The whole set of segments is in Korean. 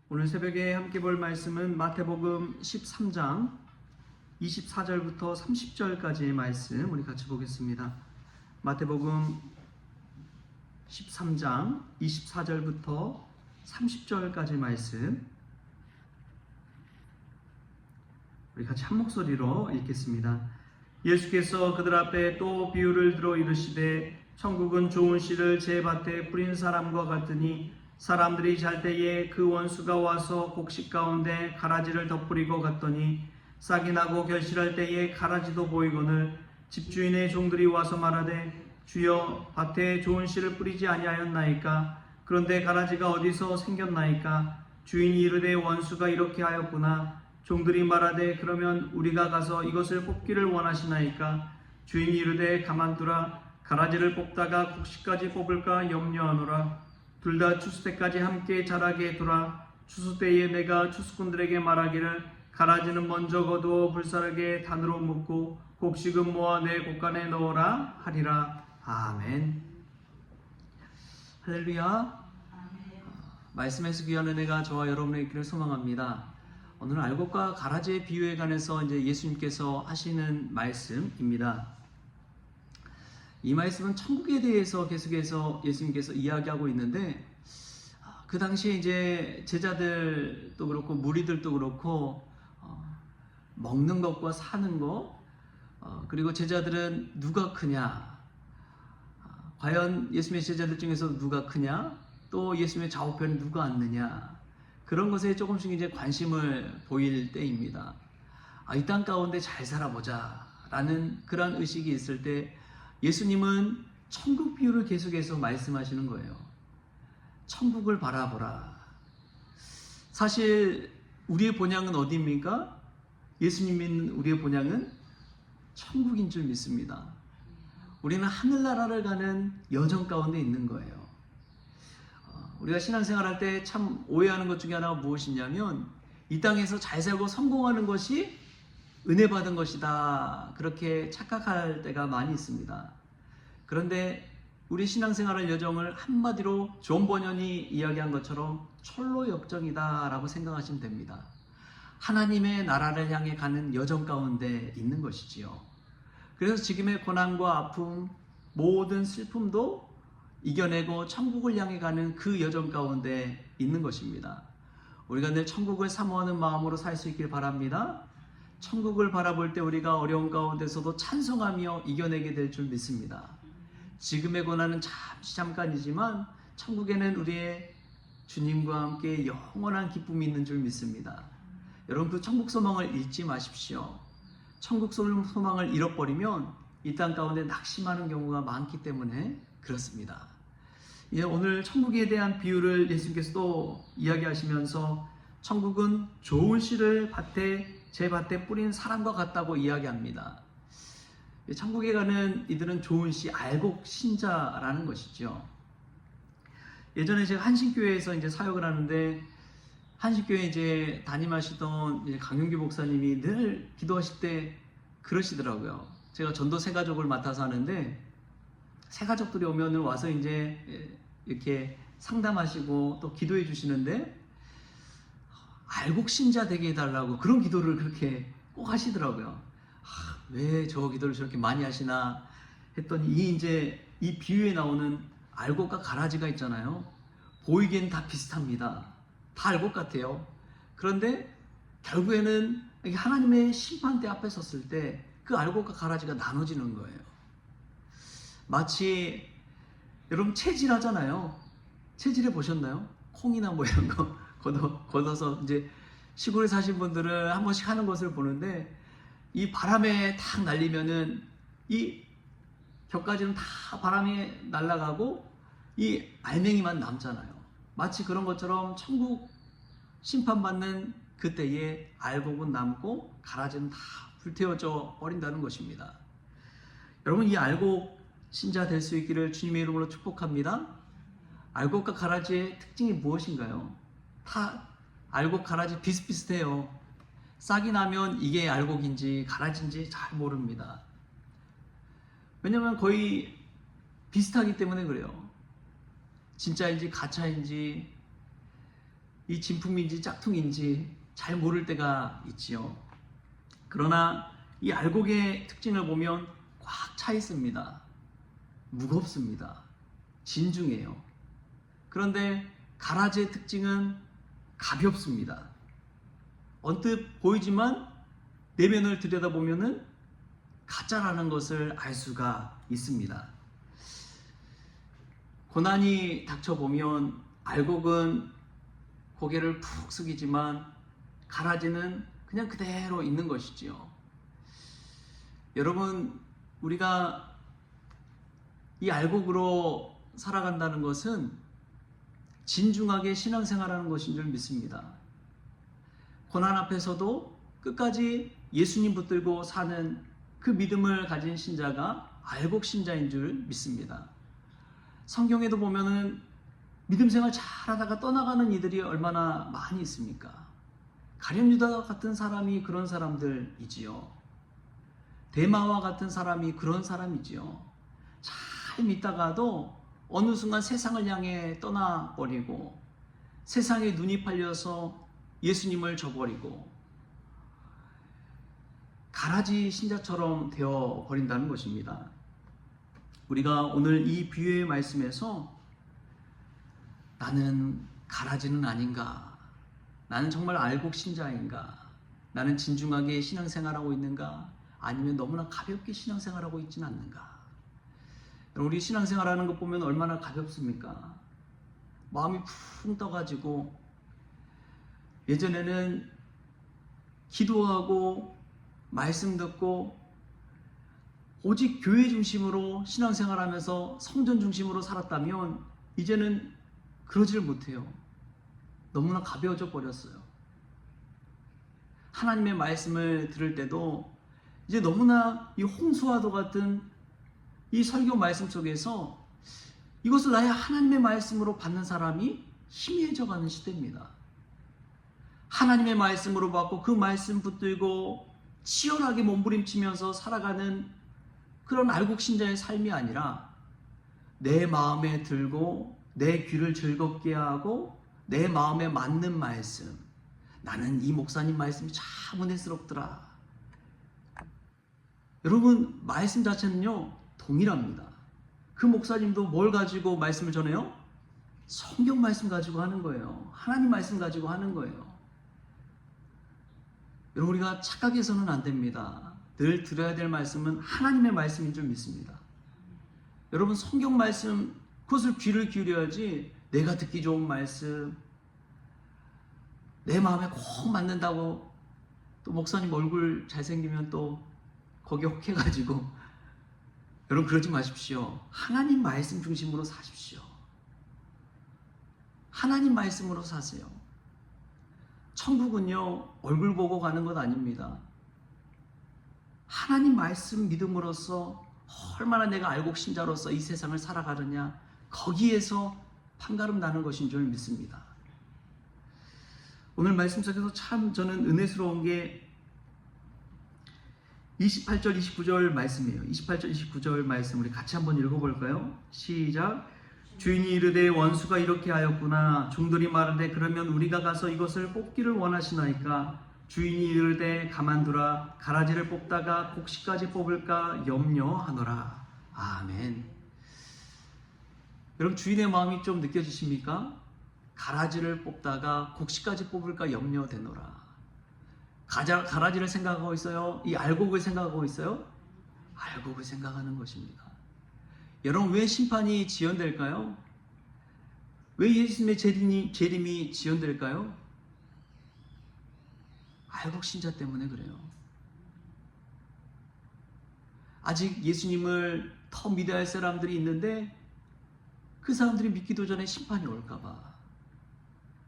오늘 새벽에 함께 볼 말씀은 마태복음 13장 24절부터 30절까지의 말씀 우리 같이 보겠습니다. 마태복음 13장 24절부터 30절까지 말씀 우리 같이 한 목소리로 읽겠습니다. 예수께서 그들 앞에 또 비유를 들어 이르시되 천국은 좋은 씨를 제 밭에 뿌린 사람과 같으니 사람들이 잘 때에 그 원수가 와서 곡식 가운데 가라지를 덧뿌리고 갔더니 싹이 나고 결실할 때에 가라지도 보이거늘 집주인의 종들이 와서 말하되 주여 밭에 좋은 씨를 뿌리지 아니하였나이까? 그런데 가라지가 어디서 생겼나이까? 주인이 이르되 원수가 이렇게 하였구나. 종들이 말하되 그러면 우리가 가서 이것을 뽑기를 원하시나이까? 주인이 이르되 가만두라. 가라지를 뽑다가 곡식까지 뽑을까 염려하노라. 둘 다 추수 때까지 함께 자라게 두라. 추수 때에 내가 추수꾼들에게 말하기를 가라지는 먼저 거두어 불사르게 단으로 묶고 곡식은 모아 내 곡간에 넣어라 하리라. 아멘. 할렐루야. 말씀에서 귀한 은혜가 저와 여러분의 있기를 소망합니다. 오늘은 알곡과 가라지의 비유에 관해서 이제 예수님께서 하시는 말씀입니다. 이 말씀은 천국에 대해서 계속해서 예수님께서 이야기하고 있는데, 그 당시에 이제 제자들도 그렇고 무리들도 그렇고 먹는 것과 사는 것, 그리고 제자들은 누가 크냐, 과연 예수님의 제자들 중에서 누가 크냐, 또 예수님의 좌우편에 누가 앉느냐, 그런 것에 조금씩 이제 관심을 보일 때입니다. 이 땅 가운데 잘 살아보자 라는 그런 의식이 있을 때 예수님은 천국 비유를 계속해서 말씀하시는 거예요. 천국을 바라보라. 사실 우리의 본향은 어디입니까? 예수님 믿는 우리의 본향은 천국인 줄 믿습니다. 우리는 하늘나라를 가는 여정 가운데 있는 거예요. 우리가 신앙생활 할 때 참 오해하는 것 중에 하나가 무엇이냐면 이 땅에서 잘 살고 성공하는 것이 은혜 받은 것이다, 그렇게 착각할 때가 많이 있습니다. 그런데 우리 신앙생활의 여정을 한마디로 존 버년이 이야기한 것처럼 철로 역정이다 라고 생각하시면 됩니다. 하나님의 나라를 향해 가는 여정 가운데 있는 것이지요. 그래서 지금의 고난과 아픔, 모든 슬픔도 이겨내고 천국을 향해 가는 그 여정 가운데 있는 것입니다. 우리가 늘 천국을 사모하는 마음으로 살 수 있길 바랍니다. 천국을 바라볼 때 우리가 어려운 가운데서도 찬송하며 이겨내게 될 줄 믿습니다. 지금의 고난은 잠깐이지만 천국에는 우리의 주님과 함께 영원한 기쁨이 있는 줄 믿습니다. 여러분, 그 천국 소망을 잊지 마십시오. 천국 소망을 잃어버리면 이 땅 가운데 낙심하는 경우가 많기 때문에 그렇습니다. 오늘 천국에 대한 비유를 예수님께서 또 이야기하시면서 천국은 좋은 씨를 제 밭에 뿌린 사람과 같다고 이야기합니다. 천국에 가는 이들은 좋은 씨, 알곡 신자라는 것이죠. 예전에 제가 한신교회에서 이제 사역을 하는데, 한신교회 이제 담임하시던 이제 강윤규 목사님이 늘 기도하실 때 그러시더라고요. 제가 전도 새가족을 맡아서 하는데, 새가족들이 오면은 와서 이제 이렇게 상담하시고 또 기도해 주시는데, 알곡 신자 되게 해달라고 그런 기도를 그렇게 꼭 하시더라고요. 왜 저 기도를 저렇게 많이 하시나 했더니 이 비유에 나오는 알곡과 가라지가 있잖아요. 보이기엔 다 비슷합니다. 다 알곡 같아요. 그런데 결국에는 하나님의 심판대 앞에 섰을 때 그 알곡과 가라지가 나눠지는 거예요. 마치 여러분 채질 하잖아요. 채질해 보셨나요? 콩이나 뭐 이런 거 걷어서 이제 시골에 사신 분들은 한 번씩 하는 것을 보는데, 이 바람에 탁 날리면은 이 격가지는 다 바람에 날아가고 이 알맹이만 남잖아요. 마치 그런 것처럼 천국 심판받는 그때에 알곡은 남고 가라지는 다 불태워져 버린다는 것입니다. 여러분, 이 알곡 신자 될 수 있기를 주님의 이름으로 축복합니다. 알곡과 가라지의 특징이 무엇인가요? 다 알곡, 가라지 비슷비슷해요. 싹이 나면 이게 알곡인지 가라지인지 잘 모릅니다. 왜냐면 거의 비슷하기 때문에 그래요. 진짜인지 가짜인지 이 진품인지 짝퉁인지 잘 모를 때가 있지요. 그러나 이 알곡의 특징을 보면 꽉 차 있습니다. 무겁습니다. 진중해요. 그런데 가라지의 특징은 가볍습니다. 언뜻 보이지만 내면을 들여다보면은 가짜라는 것을 알 수가 있습니다. 고난이 닥쳐보면 알곡은 고개를 푹 숙이지만 가라지는 그냥 그대로 있는 것이지요. 여러분, 우리가 이 알곡으로 살아간다는 것은 진중하게 신앙생활하는 것인 줄 믿습니다. 고난 앞에서도 끝까지 예수님 붙들고 사는 그 믿음을 가진 신자가 알곡 신자인 줄 믿습니다. 성경에도 보면은 믿음 생활 잘하다가 떠나가는 이들이 얼마나 많이 있습니까? 가룟 유다 같은 사람이 그런 사람들이지요. 데마와 같은 사람이 그런 사람이지요. 잘 믿다가도 어느 순간 세상을 향해 떠나버리고 세상에 눈이 팔려서 예수님을 저버리고 가라지 신자처럼 되어버린다는 것입니다. 우리가 오늘 이 비유의 말씀에서 나는 가라지는 아닌가? 나는 정말 알곡 신자인가? 나는 진중하게 신앙생활하고 있는가? 아니면 너무나 가볍게 신앙생활하고 있지는 않는가? 우리 신앙생활하는 것 보면 얼마나 가볍습니까? 마음이 푹 떠가지고 예전에는 기도하고 말씀 듣고 오직 교회 중심으로 신앙생활하면서 성전 중심으로 살았다면 이제는 그러지를 못해요. 너무나 가벼워져 버렸어요. 하나님의 말씀을 들을 때도 이제 너무나 이 홍수와도 같은 이 설교 말씀 속에서 이것을 나의 하나님의 말씀으로 받는 사람이 희미해져가는 시대입니다. 하나님의 말씀으로 받고 그 말씀 붙들고 치열하게 몸부림치면서 살아가는 그런 알곡 신자의 삶이 아니라 내 마음에 들고 내 귀를 즐겁게 하고 내 마음에 맞는 말씀, 나는 이 목사님 말씀이 참 은혜스럽더라. 여러분, 말씀 자체는요 동일합니다. 그 목사님도 뭘 가지고 말씀을 전해요? 성경 말씀 가지고 하는 거예요. 하나님 말씀 가지고 하는 거예요. 여러분, 우리가 착각해서는 안 됩니다. 늘 들어야 될 말씀은 하나님의 말씀인 줄 믿습니다. 여러분, 성경 말씀 그것을 귀를 기울여야지 내가 듣기 좋은 말씀, 내 마음에 꼭 맞는다고 또 목사님 얼굴 잘생기면 또 거기에 혹해가지고 여러분 그러지 마십시오. 하나님 말씀 중심으로 사십시오. 하나님 말씀으로 사세요. 천국은요 얼굴 보고 가는 것 아닙니다. 하나님 말씀 믿음으로써 얼마나 내가 알곡 신자로서 이 세상을 살아가느냐, 거기에서 판가름 나는 것인 줄 믿습니다. 오늘 말씀 속에서 참 저는 은혜스러운 게 28절 29절 말씀이에요. 28절 29절 말씀 우리 같이 한번 읽어볼까요? 시작. 주인이 이르되 원수가 이렇게 하였구나. 종들이 말하되 그러면 우리가 가서 이것을 뽑기를 원하시나이까. 주인이 이르되 가만두라. 가라지를 뽑다가 곡식까지 뽑을까 염려하노라. 아멘. 여러분, 주인의 마음이 좀 느껴지십니까? 가라지를 뽑다가 곡식까지 뽑을까 염려되노라. 가라지를 생각하고 있어요? 이 알곡을 생각하고 있어요? 알곡을 생각하는 것입니다. 여러분, 왜 심판이 지연될까요? 왜 예수님의 재림이 지연될까요? 알곡 신자 때문에 그래요. 아직 예수님을 더 믿어야 할 사람들이 있는데 그 사람들이 믿기도 전에 심판이 올까봐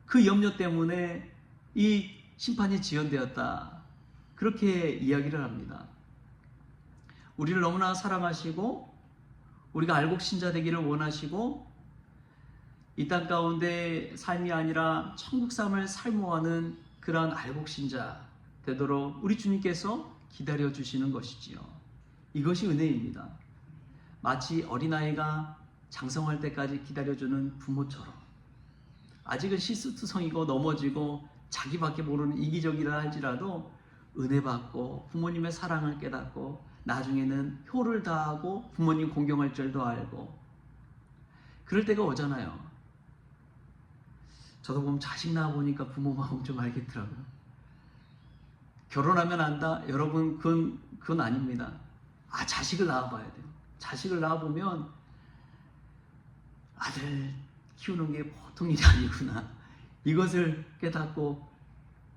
그 염려 때문에 이 심판이 지연되었다, 그렇게 이야기를 합니다. 우리를 너무나 사랑하시고 우리가 알곡 신자 되기를 원하시고 이 땅 가운데 삶이 아니라 천국 삶을 살모하는 그러한 알곡 신자 되도록 우리 주님께서 기다려 주시는 것이지요. 이것이 은혜입니다. 마치 어린아이가 장성할 때까지 기다려주는 부모처럼 아직은 실수투성이고 넘어지고 자기밖에 모르는 이기적이라 할지라도 은혜 받고 부모님의 사랑을 깨닫고 나중에는 효를 다하고 부모님 공경할 줄도 알고 그럴 때가 오잖아요. 저도 보면 자식 낳아보니까 부모 마음 좀 알겠더라고요. 결혼하면 안다? 여러분 그건 아닙니다. 자식을 낳아봐야 돼요. 자식을 낳아보면 아들 키우는 게 보통 일이 아니구나. 이것을 깨닫고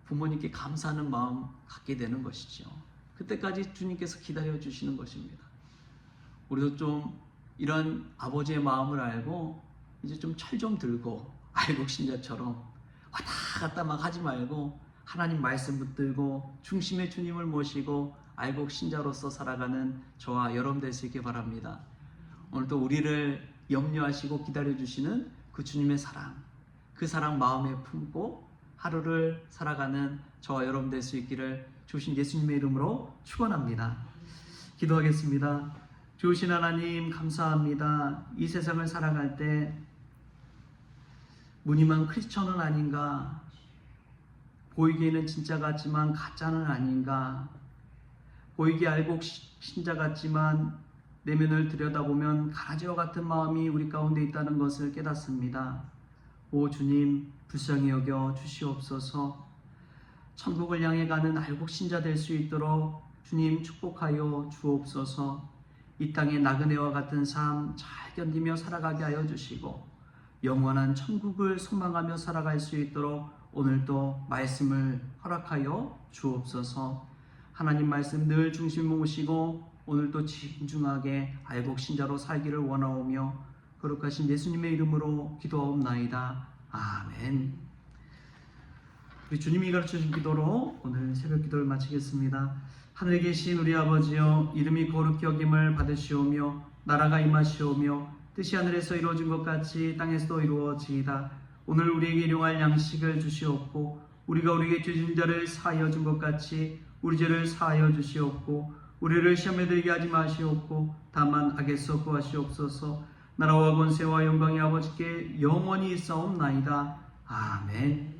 부모님께 감사하는 마음 갖게 되는 것이죠. 그때까지 주님께서 기다려 주시는 것입니다. 우리도 좀 이런 아버지의 마음을 알고 이제 좀 철 좀 들고 알곡 신자처럼 왔다 갔다 막 하지 말고 하나님 말씀 붙들고 중심의 주님을 모시고 알곡 신자로서 살아가는 저와 여러분 될 수 있게 바랍니다. 오늘도 우리를 염려하시고 기다려주시는 그 주님의 사랑, 그 사랑 마음에 품고 하루를 살아가는 저와 여러분 될 수 있기를 주신 예수님의 이름으로 축원합니다. 기도하겠습니다. 주신 하나님 감사합니다. 이 세상을 살아갈 때 무늬만 크리스천은 아닌가, 보이기에는 진짜 같지만 가짜는 아닌가, 보이기 알곡 신자 같지만 내면을 들여다보면 가라지와 같은 마음이 우리 가운데 있다는 것을 깨닫습니다. 오 주님, 불쌍히 여겨 주시옵소서. 천국을 향해 가는 알곡 신자 될 수 있도록 주님 축복하여 주옵소서. 이 땅의 나그네와 같은 삶 잘 견디며 살아가게 하여 주시고 영원한 천국을 소망하며 살아갈 수 있도록 오늘도 말씀을 허락하여 주옵소서. 하나님 말씀 늘 중심 모시고 오늘도 진중하게 알곡 신자로 살기를 원하오며 거룩하신 예수님의 이름으로 기도하옵나이다. 아멘. 우리 주님이 가르쳐주신 기도로 오늘 새벽 기도를 마치겠습니다. 하늘에 계신 우리 아버지여, 이름이 거룩히 여김을 받으시오며 나라가 임하시오며 뜻이 하늘에서 이루어진 것 같이 땅에서도 이루어지이다. 오늘 우리에게 일용할 양식을 주시옵고 우리가 우리에게 죄진 자를 사하여 준 것 같이 우리 죄를 사하여 주시옵고 우리를 시험에 들게 하지 마시옵고 다만 악에서 구하시옵소서. 나라와 권세와 영광이 아버지께 영원히 있사옵나이다. 아멘.